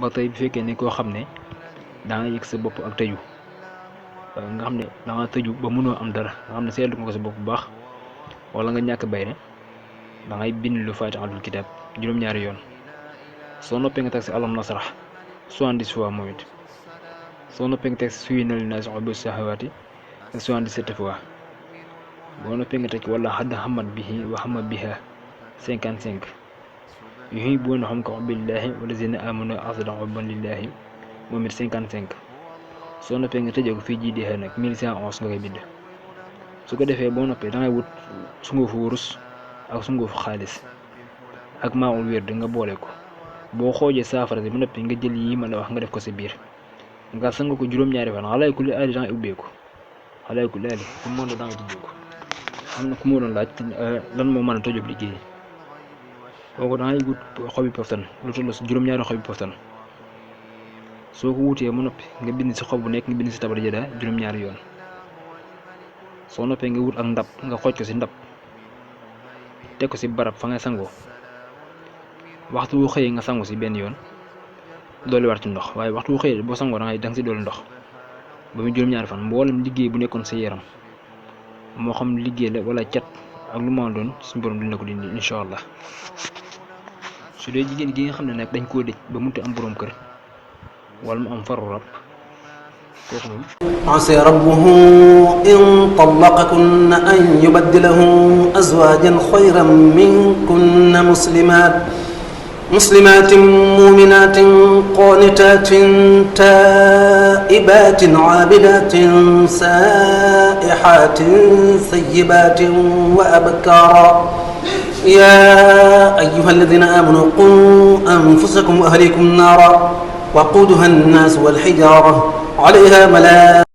ba tey bu fekkee ne koo xam ne da nga yëg sa bopp ak tëju nga xam ne da nga tëju ba mënoo am dara nga xam ne seetlu nga ko sa bopp bu baax wala nga ñàkk bayre da ngay bind lu faatixatul kitaab juróom-ñaari yoon soo noppee nga teg si alam nasrah 70 fois moom it soo noppee nga teg si suyyina linnaasi hubbu shahawaati 77 fois boo noppee nga teg wala xadd xamat bihi wa xamat biha 55 yuhibbuunahum ka hubbillaahi wallazina aamanu ashaddu hubban lillaahi moom it 55 soo noppee nga tëjee ko fii jiideexee nag 1111 nga koy bind su ko defee boo noppee da ngay wut sungufu wurus ak sungufu xaalis ak maaul wér di nga boole ko boo xoojee saafara si ba noppi nga jël yi ma la wax nga def ko si biir nga sang ko juróom-ñaari fan xalaay ku li aali da ngay ubbeeku xalaay ku li aali ku mën da nga tijjeeku am na ku ma doon laaj lan moo mën a tëjub liggéey kooku da ngay wut xobi poftan lu toll si juróom-ñaari xobi poftan soo ko wutee ba noppi nga bind si xob bu nekk nga bind si tabar jëda juróom-ñaari yoon soo noppee nga wut ak ndab nga xooj ko si ndab teg ko si barab fa nga sangoo waxtu wu xëyee nga sangu si benn yoon doole war ci ndox waaye waxtu wu xëyee boo sangoo da nga si doole ndox ba muy juróom-ñaari fan mboolem liggéey bu nekkoon sa yaram moo xam liggéey la wala cat ak lu ma doon suñu borom dina ko dindi incha allah su dee jigéen gi nga xam ne nag dañ koo dëj ba mënut am boroom kër wala mu am faru rab kooku moom عسى ربه إن طلقكن أن يبدله أزواجا خيرا منكن مسلمات مؤمنات قانتات تائبات عابدات سائحات ثيبات وأبكارا يا أيها الذين آمنوا قوا أنفسكم وأهليكم نارا وقودها الناس والحجارة عليها ملائكة